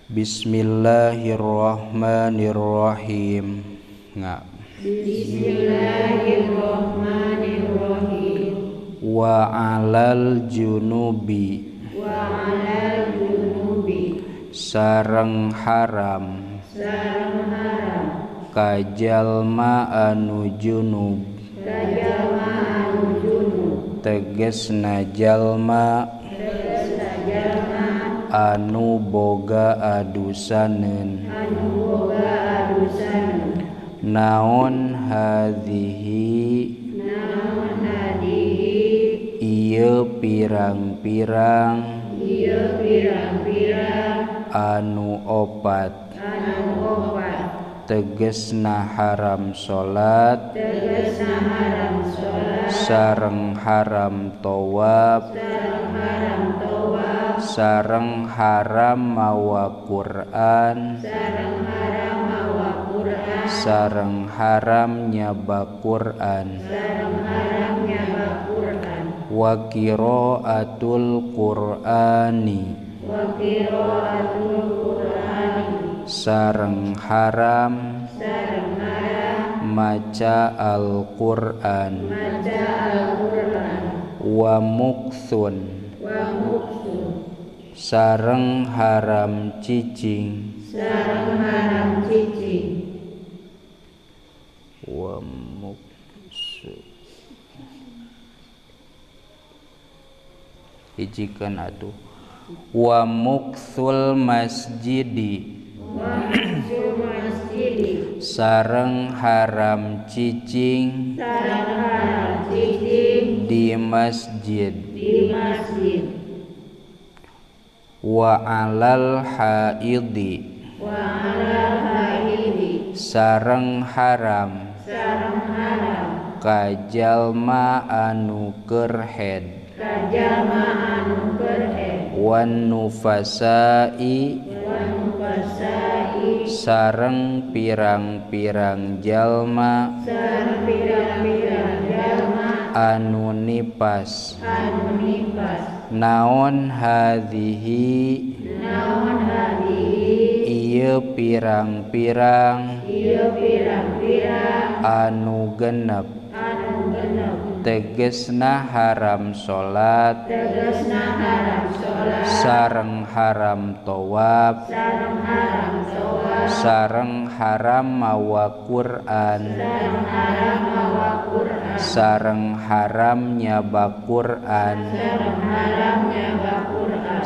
Bismillahirrahmanirrahim. Bismillahirrahmanirrahim. Wa 'alal junubi sareng haram kajalma anu junub tegesna jalma anu boga adusaneun. Naon hadhihi ieu pirang-pirang anu opat tegesna haram salat sareng haram tawaf sareng haram mawa Quran sareng haram nyaba Quran wa qiraatul Qur'ani sareng haram maca Al-Qur'an wa muqsun sareng haram cicing wa muqsu hijikeun atuh wa muqsul masjidi sareng haram cicing di masjid wa 'alal haidi sareng haram kajalma anu keur haid wan nufasai sareng pirang-pirang jalma anu nipas. Naon hadhihi ieu pirang-pirang anu genep tegesna haram salat sareng haram tawaf sareng haram mawa Quran sareng haram nyaba Quran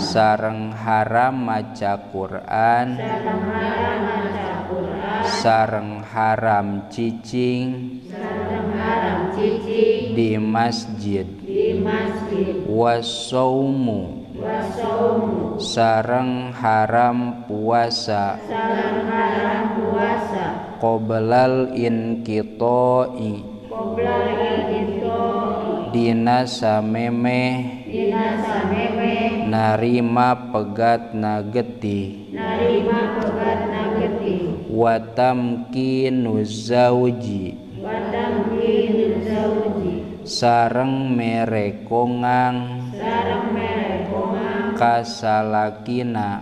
sareng haram maca Quran sareng haram cicing di masjid wasaumu sareng haram puasa qoblal inqita'i dina samemeh narima pegatna getih wa tamkinuz zauji sareng merekongang kasalakina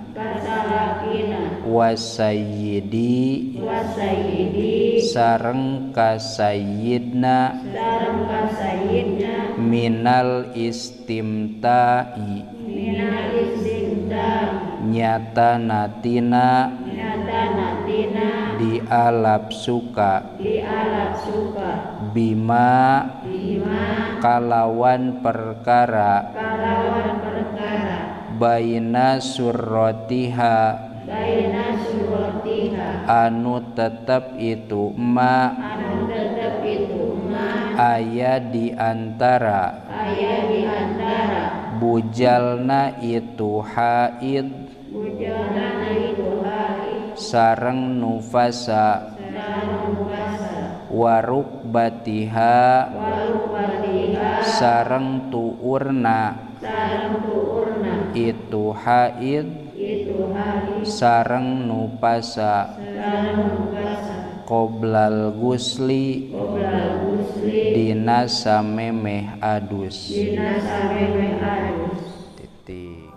wasayyidi sareng kasayyidna minal istimta'i nyata natina dialap suka bima kalawan perkara baina surrotiha anu tetep itu ma aya di antara bujalna itu haid sareng nufasa waruk batiha sareng tuurna itu haid sareng nupasa qoblal gusli dina samemeh adus. Titik.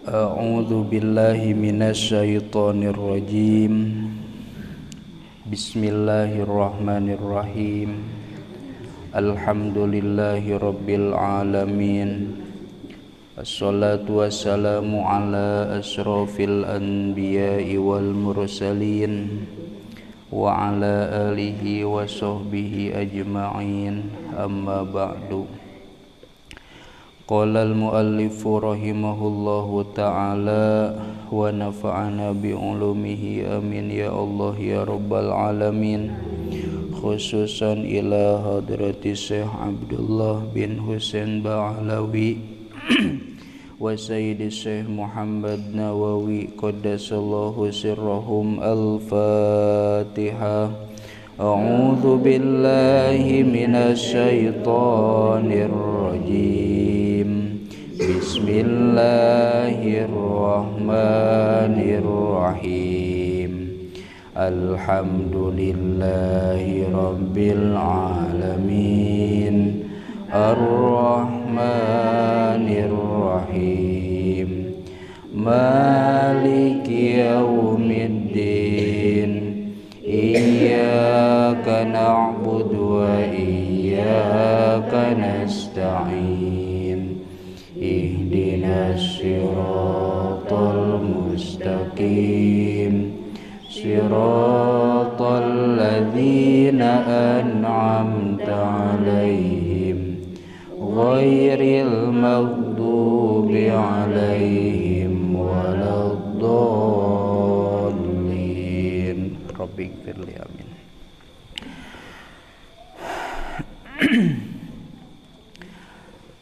A'udzu billahi minasyaitonir rajim. Bismillahirrahmanirrahim. Alhamdulillahi rabbil alamin. Assalatu wassalamu ala asrofil anbiya'i wal mursalin wa ala alihi wa sahbihi ajma'in. Amma ba'du. Qala al-muallifu rahimahullahu ta'ala wa nafa'ana bi'ulumihi amin ya Allah ya rabbal alamin. Khususan ila hadrati Syekh Abdullah bin Husain Ba'alawi wa sayyidi Syekh Muhammad Nawawi qaddasallahu sirrahum. Al-Fatihah. A'udzu billahi minasyaitonir rajim. Bismillahirrahmanirrahim. Alhamdulillahi rabbil alamin. Ar-Rahmanir Rahim. Maliki yaumiddin. Iyyaka na'budu wa iyyaka nasta'in. Ihdinas siratal mustaqim. Siratal ladzina an'amta 'alaihim ghairil maghdubi 'alaihim waladdallin. Rabbighfirli amin.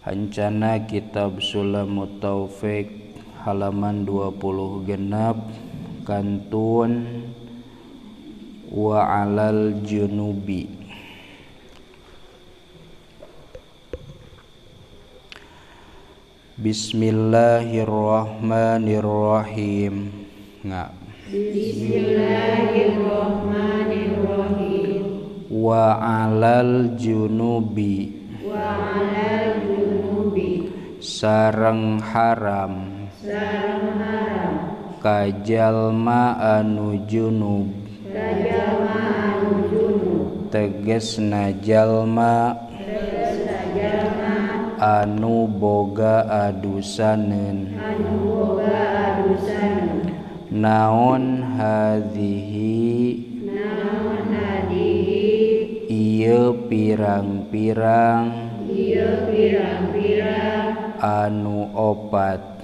Hancana kitab Sulamut Taufik halaman 20 genap kantun wa alal junubi. Bismillahirrahmanirrahim. Bismillahirrahmanirrahim. Wa alal junubi. Sareng haram. Kajalma anu junub. Tegesna jalma anu boga adusaneun. Naon hadhihi. Ieu pirang-pirang anu opat.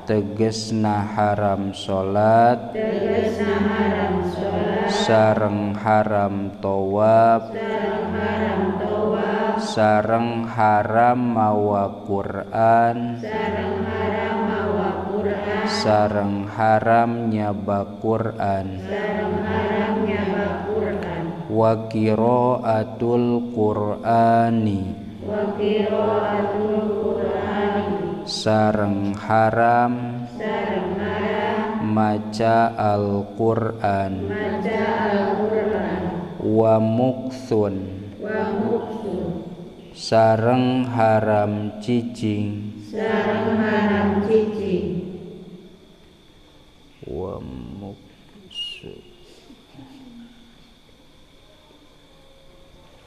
Tegesna haram salat. Sareng haram tawaf. Sareng haram mawa Quran. Sareng haram nyaba Quran. Wa qiraatul Qur'ani. Sareng haram maca Al-Qur'an. Wa muksun. Sareng haram cicing. Wa muksun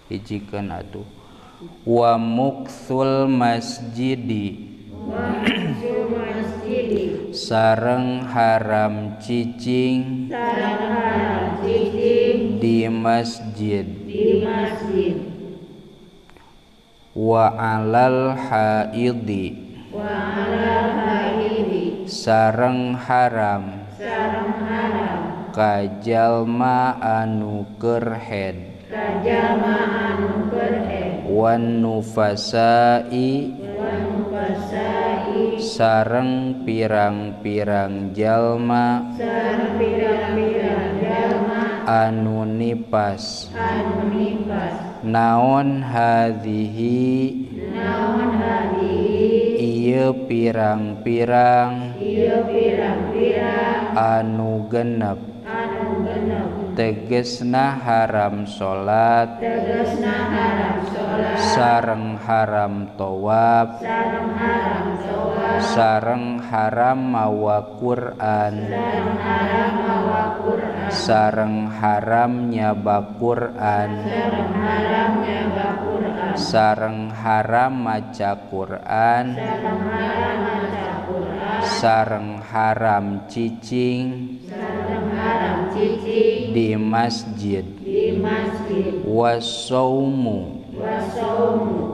hijikan atuh. Wa muksul masjidi. Sareng haram cicing di masjid. Wa alal haidi. Sareng haram kajalma anu keur haid. Wan nufasai. Sareng pirang-pirang jalma anu nipas. Naon hadhihi. Ieu pirang-pirang anu genep. Tegesna haram salat. Sareng haram tawaf. sareng haram mawa Quran sareng haram nyaba Quran sareng haram maca Quran sareng haram cicing di masjid wasaumu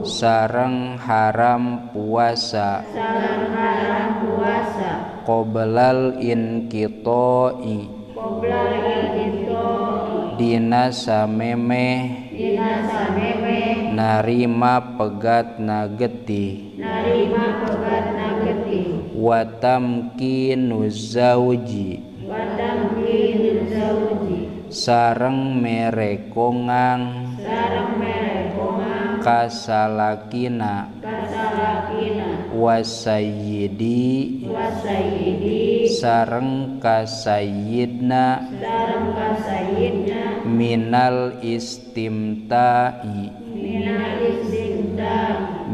sareng haram puasa qoblal inqita'i dina samemeh narima pegatna getih wa tamkinuz zauji sareng merekongang kasalakina wasayyidi sareng kasayyidna minal istimta'i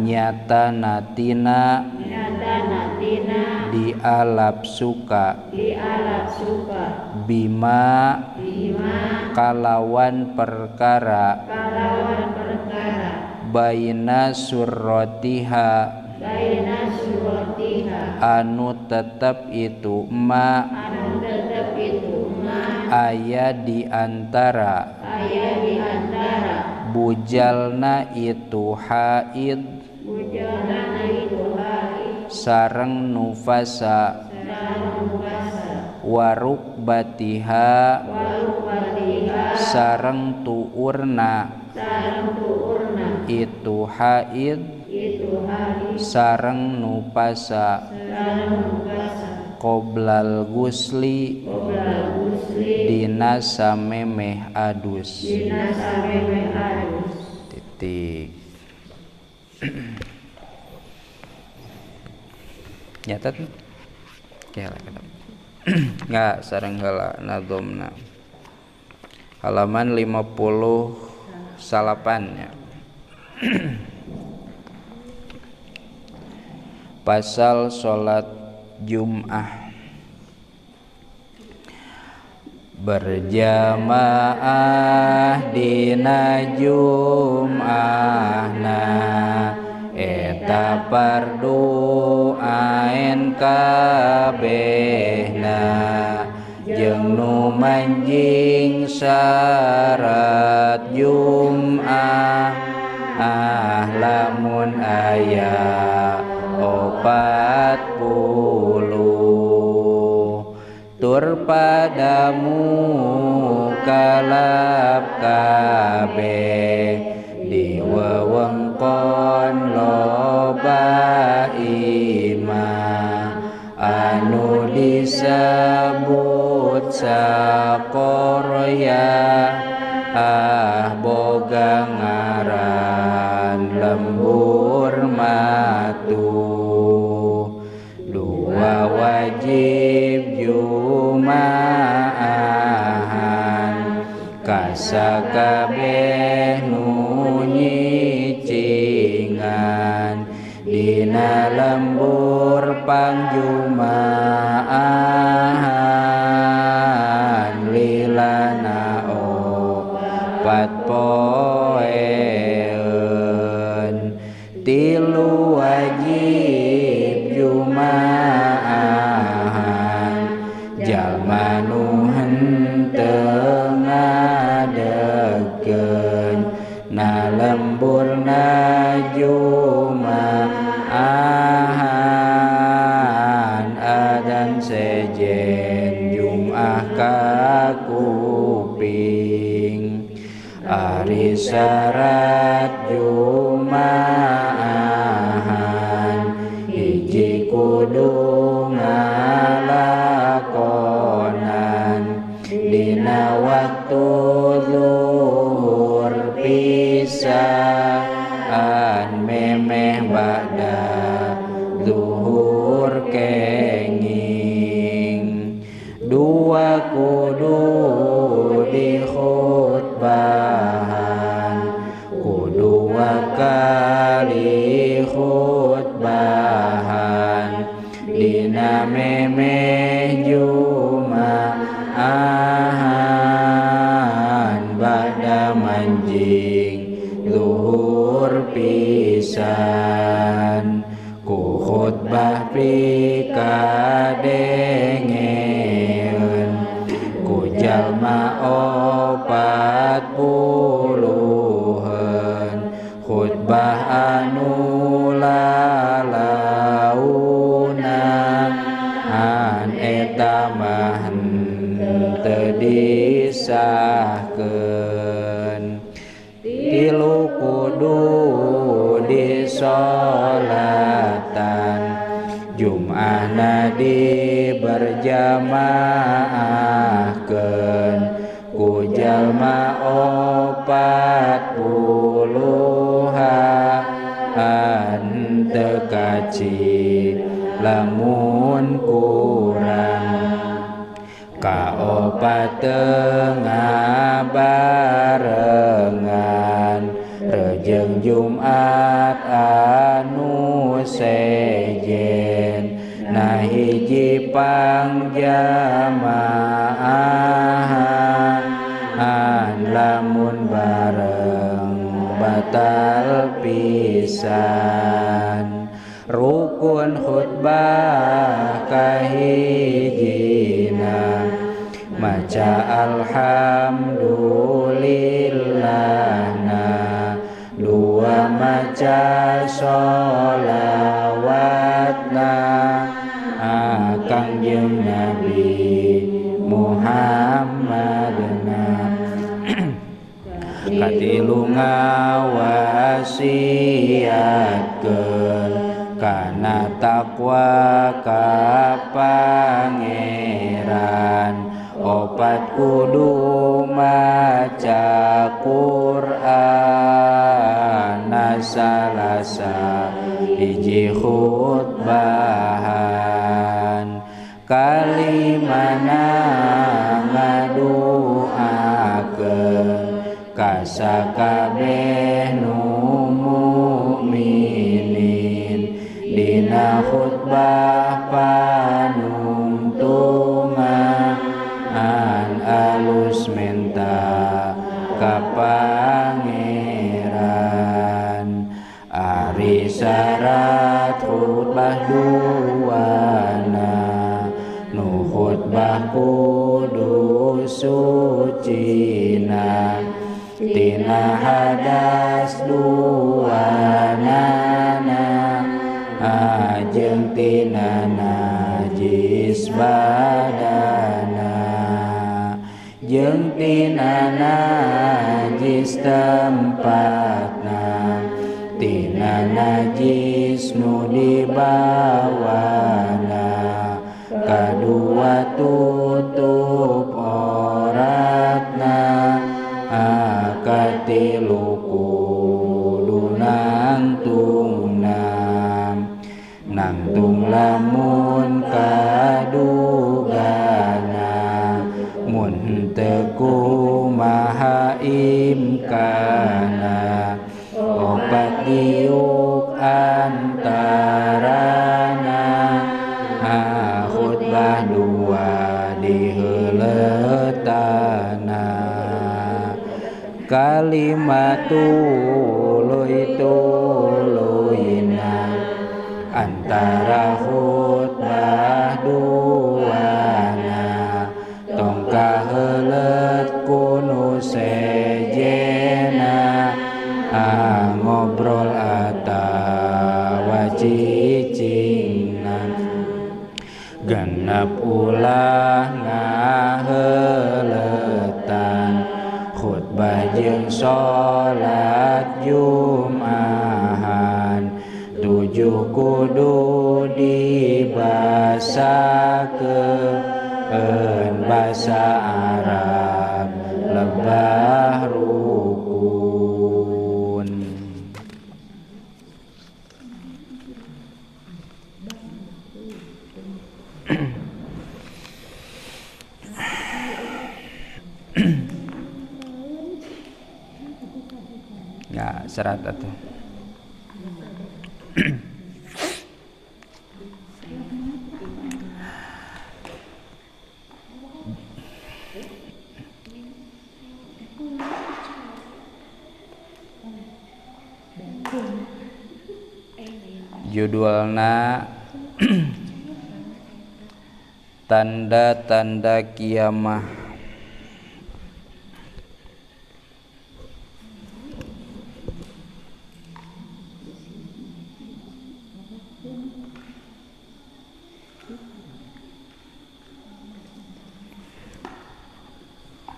nyata natina dialap suka bima kalawan perkara baina surrotiha anu tetep itu ma aya di antara bujalna itu haid sareng nufasa waruk batiha sareng tuurna itu haid sareng nupasa qoblal gusli dina samemeh adus titik nyatat nggak sareng heula nadhomna halaman 58 nya. Pasal sholat Jum'ah berjamaah dina Jum'ahna eta fardu ain kabehna jeung nu manjing syarat Jum'ah lamun aya 40 tur padamu kalap kabeh di wewengkon loba imah anu disebut sakorya boga ngaran lembur matu dua wajib Jum'ahan kasakabeh nu nyicingan dina lembur pangjum'ahan lilana opat poeun tilu wajib Jum'ahan jalma nu henteu ngadegkeun na lemburna Jum'ahan adan sejen Jum'ah ka kuping ari syarat Jum'ahan hiji kudu ngalakonan dina waktu zuhur pisaan memeh ba'da zuhur kenging dua kudu di khutbahan kudu kali khutbahan jalma 40 khutbah anu lalauna eta mah teu disahkeun. Tilu kudu disolatan Jum'ahna diberjamaahkeun ku jalma 40-an teu kaci lamun kurang kaopat tengah barengan rejeng Jumat anu sejen nah hiji pangjamaahan lamun bareng batal pisan rukun khutbah kahijina maca alhamdulillahna dua maca sholawatna Kangjeng Nabi Muhammadna katilu ngawasiatkeun kana takwa ka Pangeran opat kudu maca Qur'an salasa hiji khutbahan kalimana ngaduakeun ka sakabeh nu mukminin dina khutbah panungtungan alus menta ka Pangeran ari syarat khutbah duana nu khutbah kudu sucina tina hadas duanana jeung tina najis badana jeung tina najis tempatna tina najis nu dibawana kadua tutup auratna katilu kudu nangtung lamun kadugana mun teu kumaha imkana opat diuk antarana khutbah dua diheuleutana kalimatuluy-tuluyna antara khutbah duana tong kaheuleut kunu sejena ngobrol atawa cicingna genep ulah ngaheuleutan khutbah jeung salat Jumahan 7 kudu dibasakeun basa Arab lebah rukun. Ya serat atuh. Judulna tanda-tanda kiamah.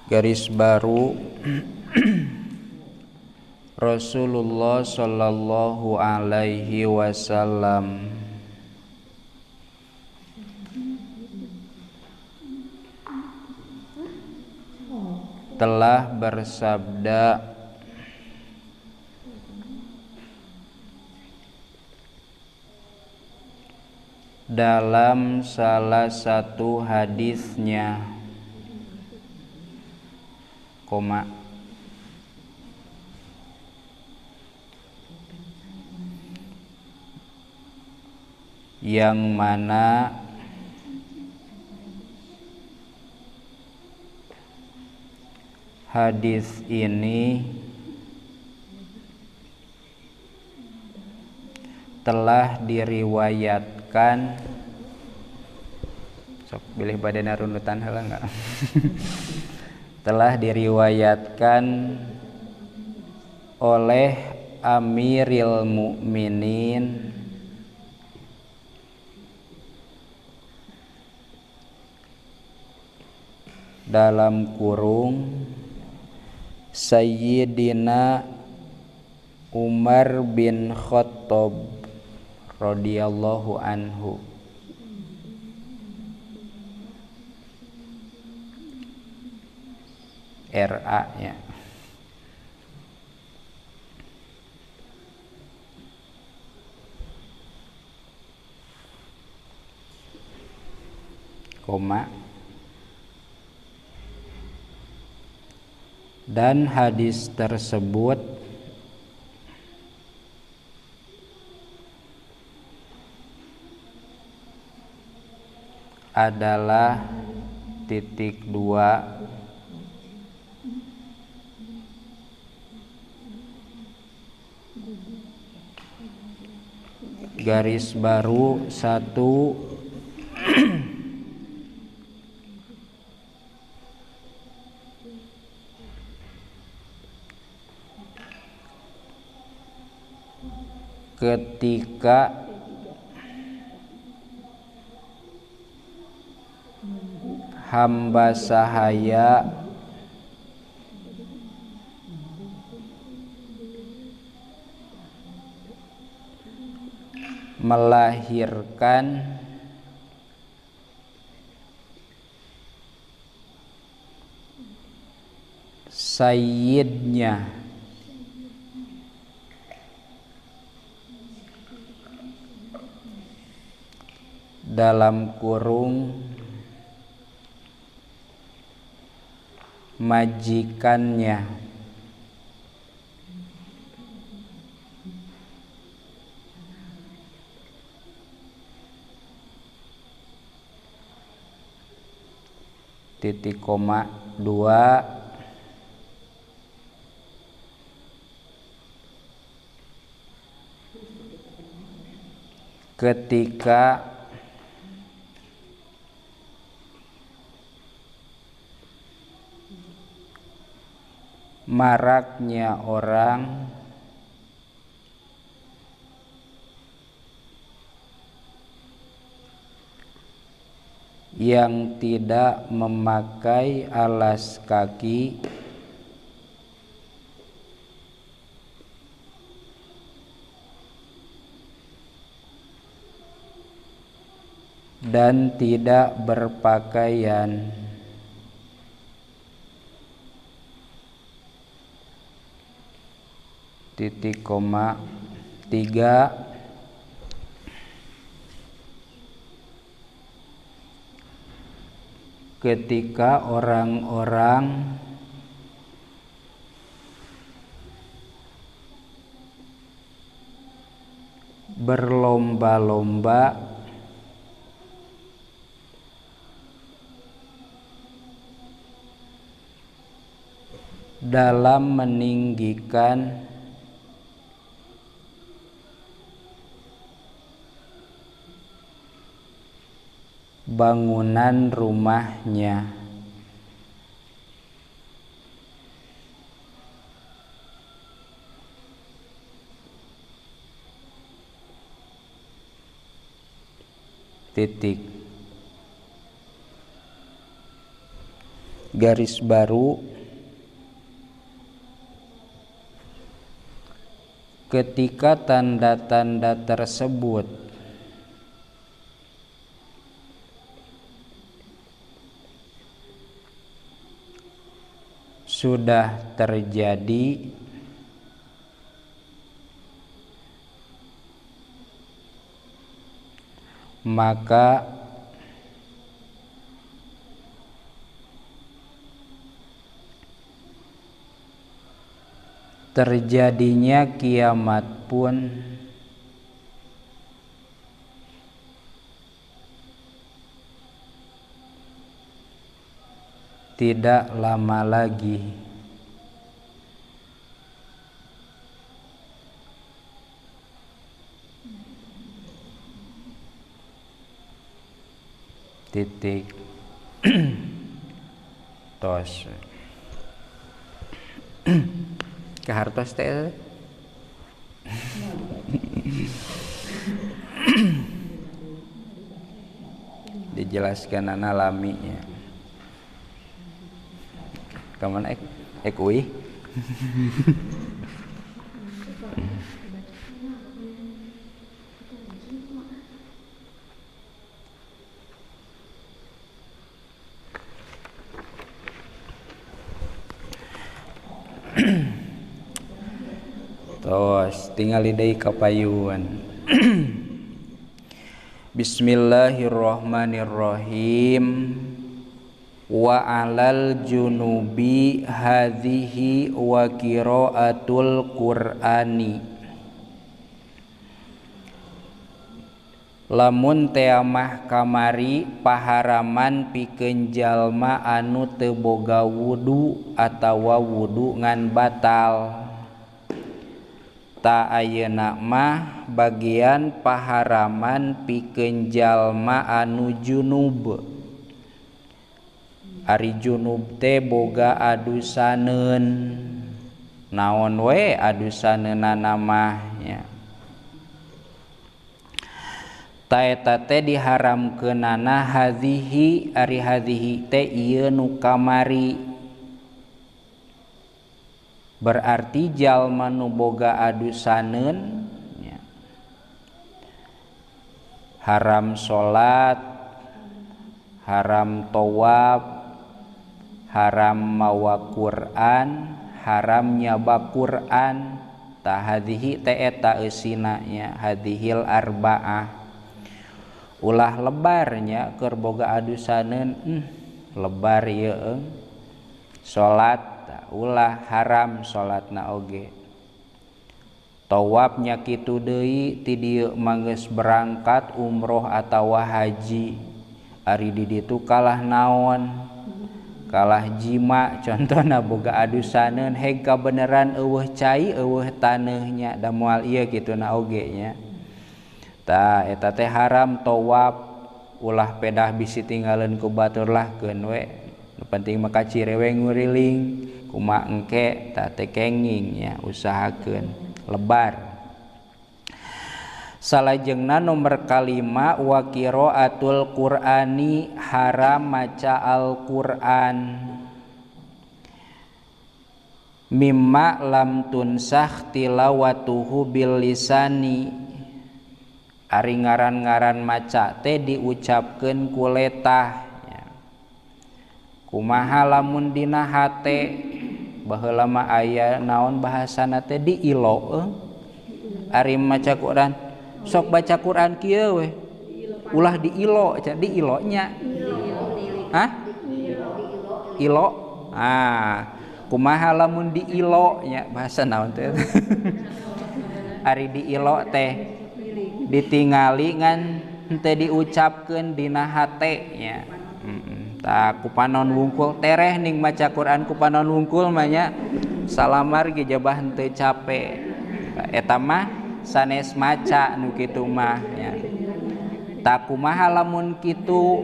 garis baru Rasulullah Shallallahu Alaihi Wasallam telah bersabda dalam salah satu hadisnya, yang mana hadis ini telah diriwayatkan, sok pilih badan runutan heula enggak? Telah diriwayatkan oleh Amiril Mukminin dalam kurung Sayyidina Umar bin Khattab radhiyallahu anhu. RA nya. Koma. Dan hadis tersebut adalah titik 2 garis baru 1 ketika hamba sahaya melahirkan sayyidnya dalam kurung majikannya, titik koma 2 ketika maraknya orang yang tidak memakai alas kaki dan tidak berpakaian. Titik koma 3 ketika orang-orang berlomba-lomba dalam meninggikan bangunan rumahnya. Titik. garis baru ketika tanda-tanda tersebut sudah terjadi, maka terjadinya kiamat pun tidak lama lagi. Titik. Tos. Kehartos teh. Dijelaskan laminya. Kamana ek uih. Tos tinggal deui kapayuan. Bismillahirrahmanirrahim. Wa 'alal junubi hadhihi wa qiraatul qur'ani. Lamun teamah kamari paharaman pikeun jalma anu teu boga wudu atawa wudu ngan batal. Ta ayeuna mah bagian paharaman pikeun jalma anu junub. Ari junub teh boga adusaneun. Naon we adusaneunana mah nya. Ta eta teh diharamkeunana hadhihi, ari hadhihi teh ieu nu kamari. Berarti jalma nu boga adusaneun nya. Haram salat, haram tawaf, haram mawa Quran, haram nyaba Quran. Ta hadhihi teh eta eusina nya, hadhil arba'ah. Ulah lebarnya keur boga adusaneun lebar ieu salat ulah haram salatna oge. Tawaf nya kitu deui ti dieu manggeus berangkat umroh atawa haji. Ari di ditu kalah naon? Kalah jima, contohna boga adusaneun heg kabeneran eueuh cai eueuh taneuh nya da moal ieu kituna oge nya. Ta eta teh haram tawaf, ulah pedah bisi tinggalin ku batur lah keun we. Nu penting mah kacirewe nguriling, kumaha engke ta teh kenging nya, usahakeun lebar. Salajengna nomor kalima wa qiraatul qur'ani, haram maca Al-Qur'an. Mimma lam tunsakh tilawatuhu bil lisani. Ari ngaran-ngaran maca teh diucapkeun ku letah ya. Kumaha lamun dina hate baheula mah aya naon bahasana teh diilo. Ari maca Quran sok baca Quran kieu we ulah diilo ca diilonya. Hah? Ilo. Kumaha lamun diilo nya bahasa naon teh. Ari diilo teh ditingali ngan teu diucapkeun dina hate nya. Tah ku panon wungkul tereh ning maca Quran ku panon wungkul mah nya salamar ge jabah henteu cape. Eta mah sanes maca nu kitu mah nya. Tah kumaha lamun kitu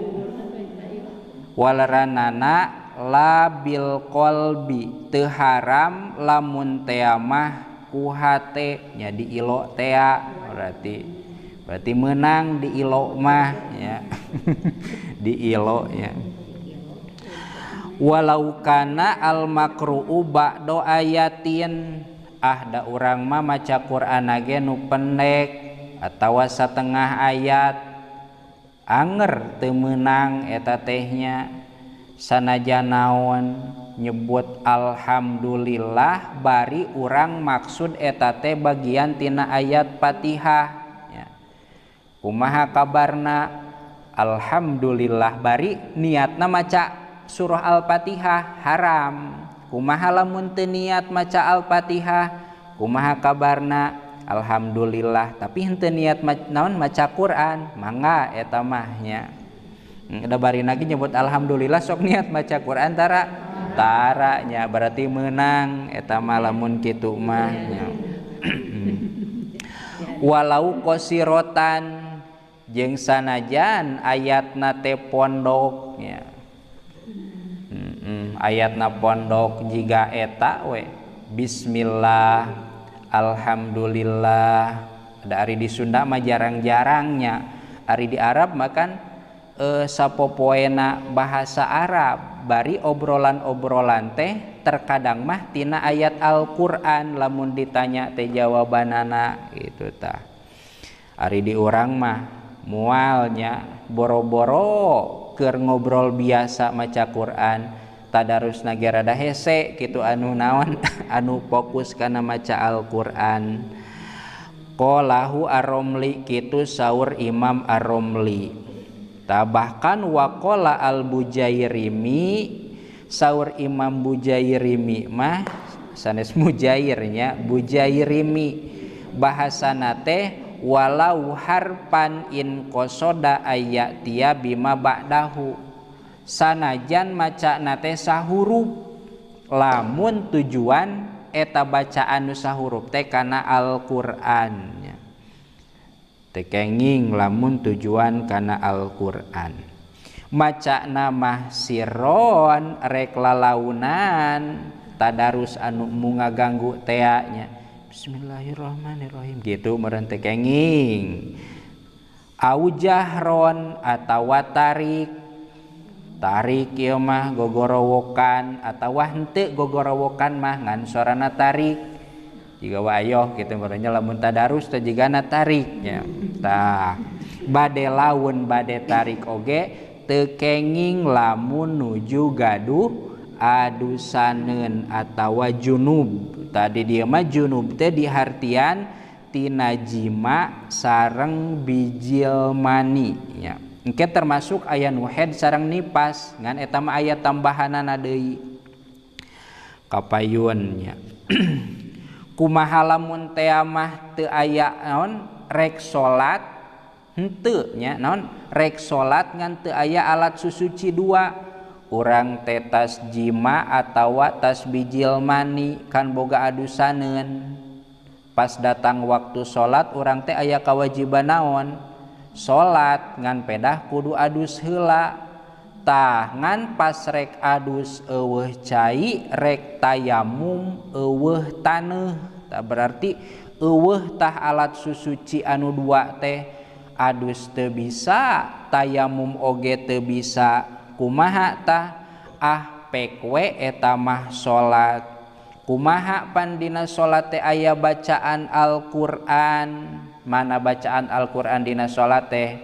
walaranana la bil qalbi, teu haram lamun tea mah ku hate nya diilo tea berarti menang diilo mah ya. Diilo ya. walau kana al makru'u ba'da ayatin da urang mah maca Quran ge nu pendek atawa satengah ayat anger teu meunang eta tehnya sanajan naon nyebut alhamdulillah bari urang maksud eta teh bagian tina ayat Fatihah ya. Kumaha kabarna alhamdulillah bari niatna maca surah Al-Fatihah haram. Kumaha lamun teu niat maca Al-Fatihah, kumaha kabarna alhamdulillah tapi henteu niat naon maca Quran mangga eta mah nya. Da bari lagi nyebut alhamdulillah sok niat maca Quran tara nya berarti meunang eta mah lamun kitu mah nya. Walau qasirotan jeung sanajan ayatna teh pondok nya. Ayatna pondok jiga eta we bismillah alhamdulillah. Da ari di Sunda mah jarang-jarangnya, ari di Arab makan sapopoena bahasa Arab bari obrolan-obrolan teh terkadang mah tina ayat Al-Qur'an lamun ditanya teh jawabanana gitu tah. Ari di urang mah mualnya boro-boro keur ngobrol biasa maca Quran tadarus nagara rada hese kitu anu naon anu fokus kana maca Al-Qur'an. Qalahu Ar-Romli kitu saur Imam Ar-Romli. Bahkan waqala Al-Bujairimi saur Imam Bujairimi mah sanes mujairnya Bujairimi bahasana teh walau harpan in qasoda ayatia bima ba'dahu sanajan macana teh sahuruf lamun tujuan eta bacaan nu sahuruf teh kana Al-Qur'an nya. Teu kenging lamun tujuan kana Al-Qur'an. Macana mah sirron rek lalaunan tadarus anu ngaganggu tea nya. Bismillahirrahmanirrahim gitu meureun teu kenging. Au jahron atawa tarik ieu mah gogorowokan atawa henteu gogorowokan mah ngan sorana tarik. Jiga wayoh kitu meureunnya lamun tadarus teh jigana tarik nya. Tah bade laun bade tarik oge teu kenging lamun nuju gaduh adusaneun atawa junub. Tadi dia mah junub teh dihartian tina jima sareng bijil mani nya. Engke termasuk aya nu haid sareng nipas ngan eta mah aya tambahanana deui. Kapayun nya. Kumaha lamun teh mah teu aya naon rek salat henteu nya naon rek salat ngan teu aya alat susuci dua urang teh tas jima atawa tas bijil mani kan boga adusaneun pas datang waktu salat urang teh aya kawajiban naon salat ngan pedah kudu adus heula tah ngan pas rek adus eueuh cai rek tayamum eueuh taneuh tah berarti eueuh tah alat susuci anu dua teh adus teu bisa tayamum oge teu bisa kumaha tah pek we eta mah salat. Kumaha pan dina salat teh aya bacaan Al-Qur'an mana bacaan Al-Qur'an dina salat teh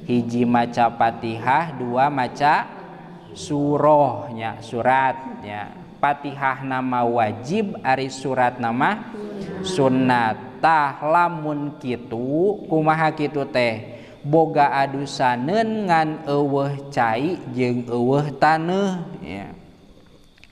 hiji maca Fatihah dua maca surah nya surat nya. Fatihah nama wajib ari surat nama sunnat. Tah lamun kitu kumaha kitu teh boga adusaneun ngan eueuh cai jeung eueuh taneuh ya.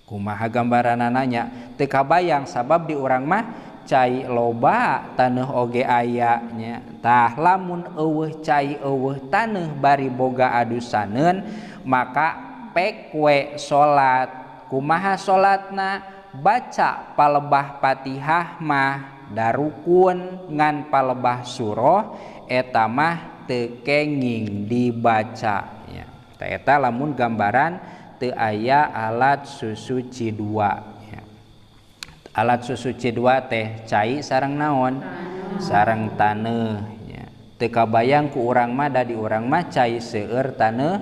Kumaha gambaranana nya teu kabayang sabab di urang mah cai loba taneuh oge aya nya. Tah lamun eueuh cai eueuh taneuh bari boga adusaneun maka pek we salat. Kumaha salatna baca palebah Fatihah mah darukun ngan palebah surah eta mah teu kenging dibaca ya. Tah eta lamun gambaran teu aya alat susuci dua ya. Alat susuci dua teh cai sareng naon sareng taneuh ya. Teu kabayang ku urang mah da di urang mah cai seueur taneuh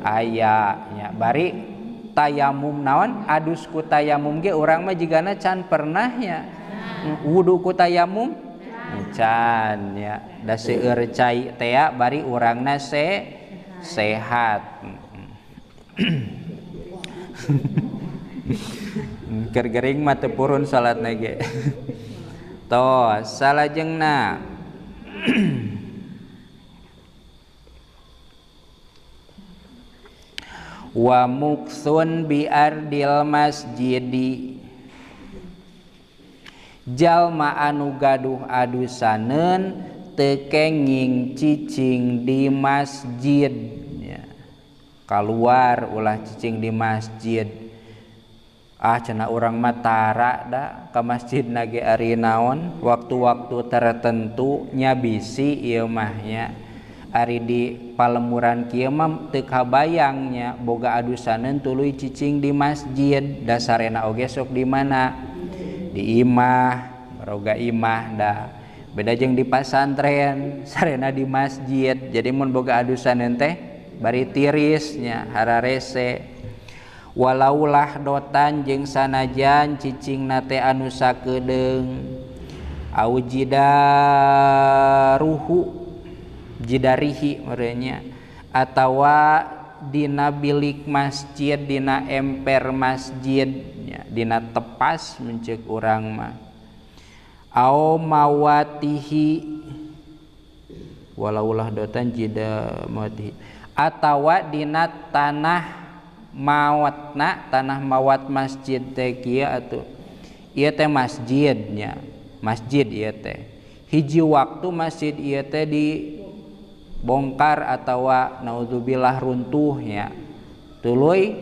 aya ya. Bari tayamum naon adus ku tayamum ge urang mah jigana can pernah ya wudu ku tayamum can ya da seueur cai teh bari urangna sehat keur gering mah teu purun salatna ge to salajengna wa muksun bi ardil masjidi jalma anu gaduh adusaneun teu kenging cicing di masjid ya. Keluar ulah cicing di masjid cenah urang mah tara da ka masjid nage ari naon waktu-waktu tertentu nya bisi ieu mah nya ari di palemuran kieu mah teu kabayangnya boga adusaneun tuluy cicing di masjid dasarena oge sok di mana di imah baroga imah da beda jeung di pasantren sarena di masjid jadi mun boga adusaneun teh bari tirisnya hararese walaulah dotan jeung sanajan cicingna teh anu sakedeung au jidaruhu jidarihi merenya atawa dina bilik masjid dina emper masjid ya, dina tepas menceuk urang mah au mawatihi walaulah dotan jidamatihi atawa dina tanah mawatna tanah mawat masjid teh kieu atuh ieu teh masjidnya masjid ieu teh hiji waktu masjid ieu teh di bongkar atawa naudzubillah runtuhnya tuluy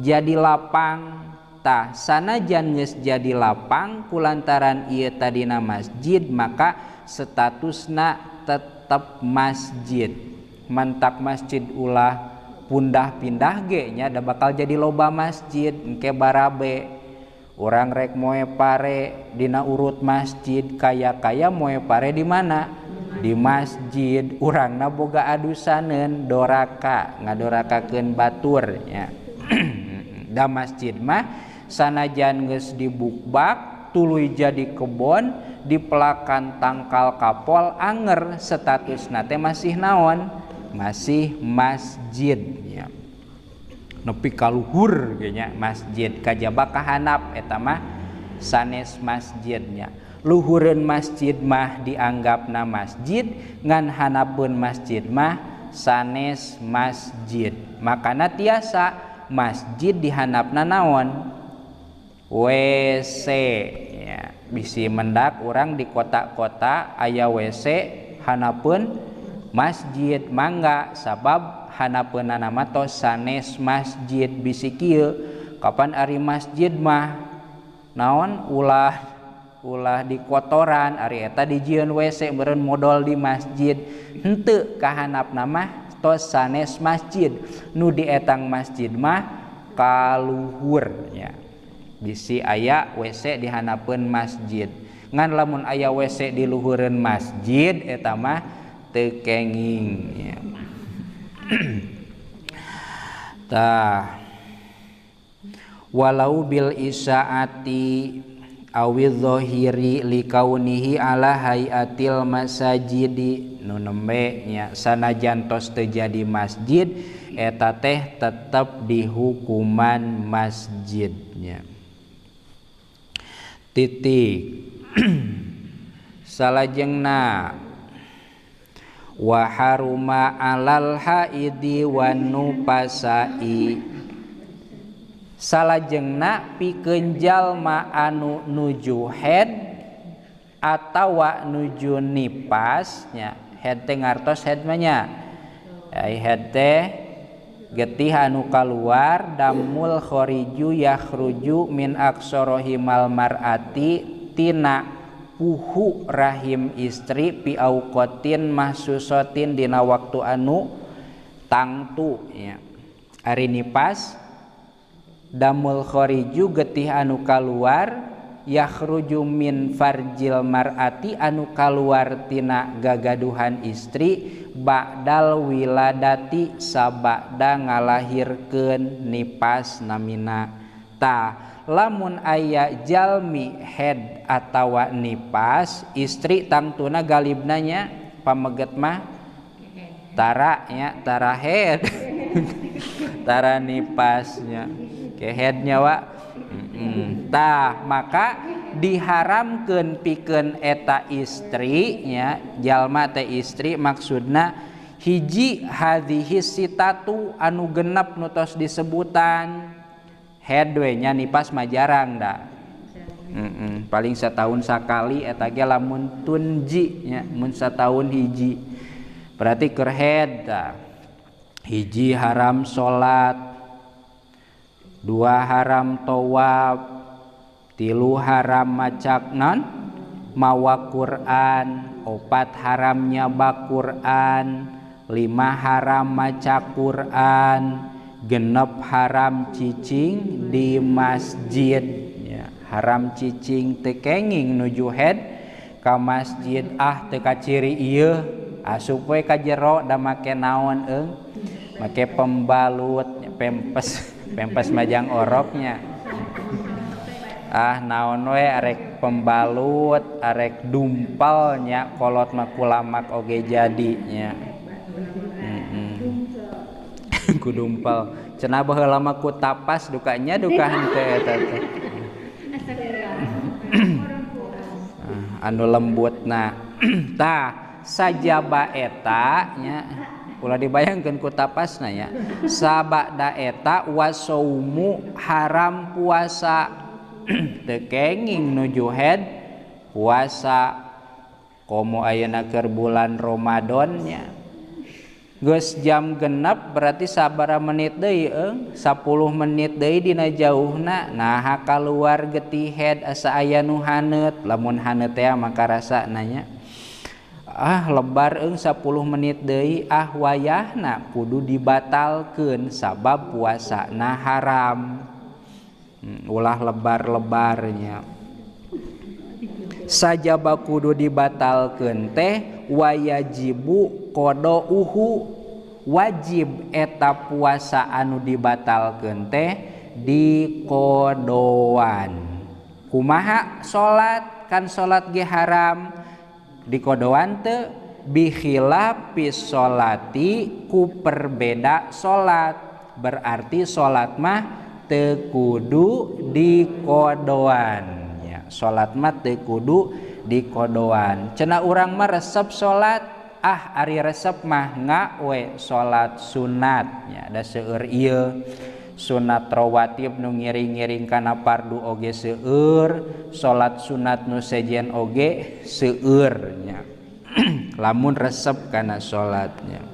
jadi lapang tah sanajan geus jadi lapang kulantaran ieu tadina masjid maka statusna tetep masjid mantak masjid ulah pundah-pindah ge nya da bakal jadi loba masjid engke barabe urang rek moe pare dina urut masjid kaya-kaya moe pare di mana di masjid urangna boga adusaneun doraka ngadorakakeun batur nya da masjid mah sanajan geus dibukbak tuluy jadi kebon dipelakan tangkal kapol anger statusna teh masih naon masih masjid ya nepi ka luhur ge nya masjid kajaba kahanap eta mah sanes masjidnya luhureun masjid mah dianggapna masjid ngan hanapeun masjid mah sanes masjid makana tiasa masjid dihanapna naon WC ya bisi mendak urang di kota-kota aya WC hanapeun masjid mangga sabab hanapeunana mah tos sanes masjid bisi kieu kapan ari masjid mah naon ulah di kotoran ari eta dijieun WC meureun modal di masjid henteu kahanapna mah tos sanes masjid nu di etang masjid mah kaluhur nya bisi aya WC di hanapeun masjid ngan lamun aya WC di luhureun masjid eta mah teu kenging ya. Tah walau bil isaati awidh dhahiri likaunihi ala hayatil masajidi nu nembe nya sanajan tos teu jadi masjid eta teh tetep di hukuman masjidnya titik salajengna wa haruma alal haidi wan nupasai salajengna pikeun jalma anu nuju haid atawa nuju nipas nya haid teh ngartos haid mah nya haid teh getih anu kaluar damul khariju yakhruju min aqsarahimal mar'ati tina puhu rahim istri pi auqatin mahsusatin dina waktu anu tangtu ya ari nipas damul khariju getih anu kaluar yakhruju min farjil mar'ati anu kaluar tina gagaduhan istri ba'dal wiladati sabada ngalahirkeun nipas namina. Ta lamun aya jalmi head atawa nipas istri tangtuna galibnanya pameget mah tara nya tara head tara nipasnya ke headnya wa tah maka diharamkeun pikeun eta istri nya jalma teh istri maksudna hiji hadhihi sitatu anu genep nu tos disebutan head we nya nipas mah jarang da paling setahun sakali eta ge lamun tunji nya mun setahun hiji berarti keur head da. Hiji haram salat, dua haram tawaf, tilu haram macak non mawa Quran, opat haramnya baca Quran, lima haram maca Quran, genep haram cicing di masjid ya, haram cicing teu kenging nuju head ka masjid teu kaciri ieu asup we ka jero da make naon make pembalut pempes majang oroknya naon we arek pembalut arek dumpalnya kolot mah kulamak oge jadinya ku dumpal cenah baheula mah ku tapas dukanya duka henteu eta teh anu lembutna tah sajaba eta nya ulah dibayangkeun ku tapasna ya sabada eta wasaumu haram puasa teu kenging nuju head puasa komo ayeuna keur bulan Ramadan nya geus jam genep berarti sabaraha menit deui 10 menit deui dina jauhna nah kaluar getih head asa aya nu haneut lamun haneut teh maka rasana nya lebar 10 menit deui wayahna kudu dibatalkeun sabab puasana haram ulah lebar-lebarnya sajaba kudu dibatalkeun teh wayajibu qadauhu wajib eta puasa anu dibatalkeun teh dikodoan kumaha salat kan salat ge haram dikodoan teu bikhilafis sholati ku perbeda salat berarti salat mah teu kudu dikodoan ya salat mah teu kudu dikodoan cenah urang mah resep salat ari resep mah we salat sunat ya da seueur ieu sunat rawatib nu ngiring-ngiring kana fardu oge seueur salat sunat nu sejen oge seueur nya lamun resep kana salatnya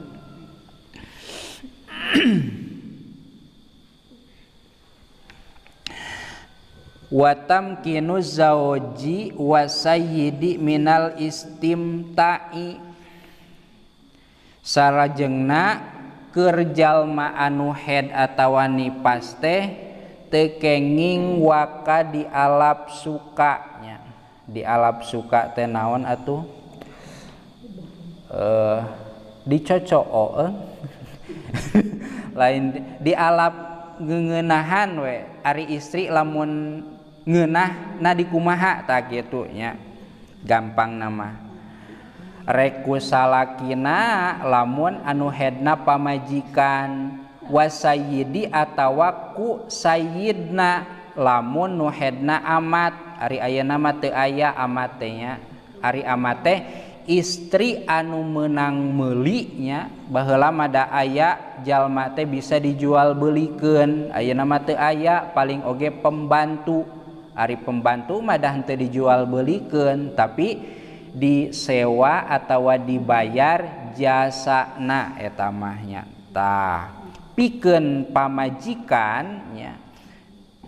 wa tamkinu zawji wa sayyidi minal istimta'i sarajengna keur jalma anu head atawa nipas teh teu kenging waka dialap sukanya dialap suka teh naon atuh dicocok lain dialap ngeuneunahan we ari istri lamun ngeunah na dikumaha tah kitu nya gampang nama rek ku salakina lamun anu headna pamajikan wasayyidi atawa ku sayyidna lamun nu headna amat ari ayeuna mah teu aya amat teh nya ari amat teh istri anu meunang meuli nya baheula mah da aya jalma teh bisa dijual beulikeun ayeuna mah teu aya paling oge pembantu ari pembantu mah dah teu dijual beulikeun tapi disewa atawa dibayar jasana eta mah nya tah pikeun pamajikan nya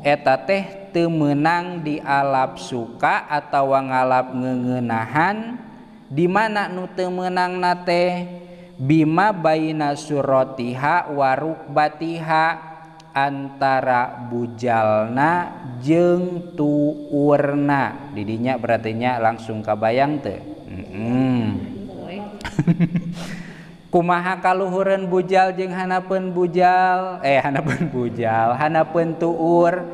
eta teh teu meunang dialap suka atawa ngalap ngeuneunahan di mana nu teu meunangna teh bima baina suratiha wa rukbatiha antara bujalna jeung tuurna. Didinya berarti nya langsung kabayang teu? Kumaha kaluhureun bujal jeung hanapeun bujal hanapeun tuur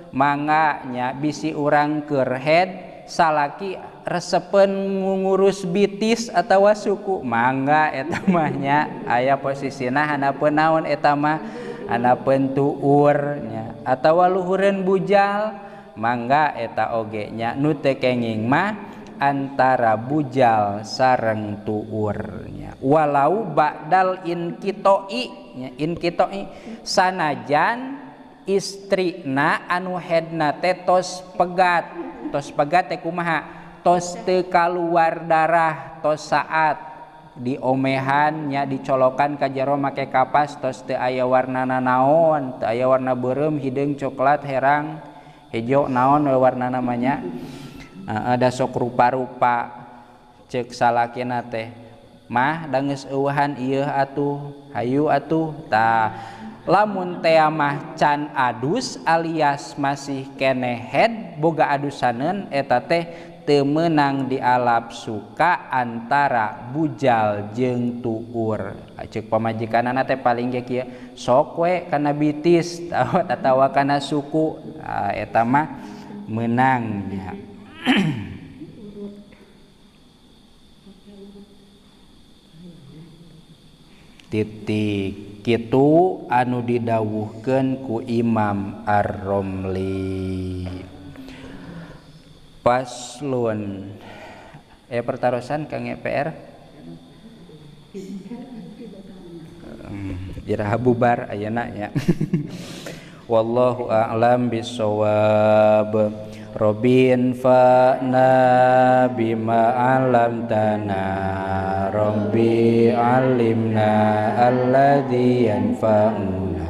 mangga nya bisi urang keur head salaki resepeun ngurus bitis atawa suku mangga eta mah nya aya posisina hanapeun naon eta mah hanapeun tuur nya atawa luhureun bujal mangga eta oge nya nu teu kenging mah antara bujal sareng tuurnya walau ba'dal inkitoi sanajan istrina anu hedna teh tos pegat teh kumaha tos teu kaluar darah tos saat diomehan nya dicolokan ka jero make kapas tos teu aya warnana naon teu aya warna beureum hideung coklat herang hejo naon warnana namanya ada sok rupa-rupa cek salakina teh mah da geus eueuhan ieu atuh hayu atuh tah lamun teh mah can adus alias masih keneh head boga adusaneun eta teh teu meunang dialap suka antara bujal jeung tuur cek pamajikanana teh paling ge kieu sok we kana bitis atawa kana suku eta mah meunang nya. Titik kitu anu didawuhkeun ku Imam Ar-Romli. Paslun pertarosan Kang EPR iraha bubar ayeuna nya. Wallahu a'lam bissawab. Robin fa'na bima alamtana Rabbi alimna alladhi yanfa'una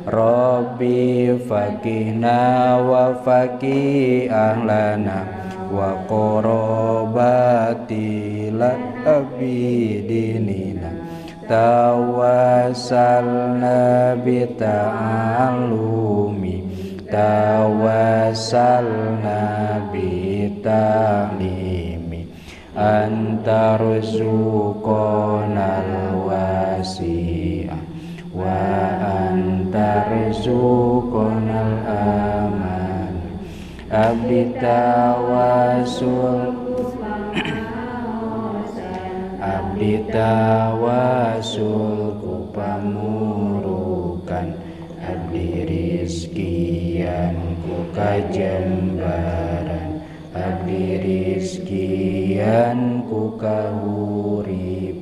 Rabbi faqihna wa faqih ahlana wa qarabati labidinina tawassalna bita'alumi tawassalna bitalimi antarzuqonal wasi'ah wa antarzuqonal aman abdi tawasul ku pamurukan abdi rizkian ku kajembaran abdi rizkian ku kahuripan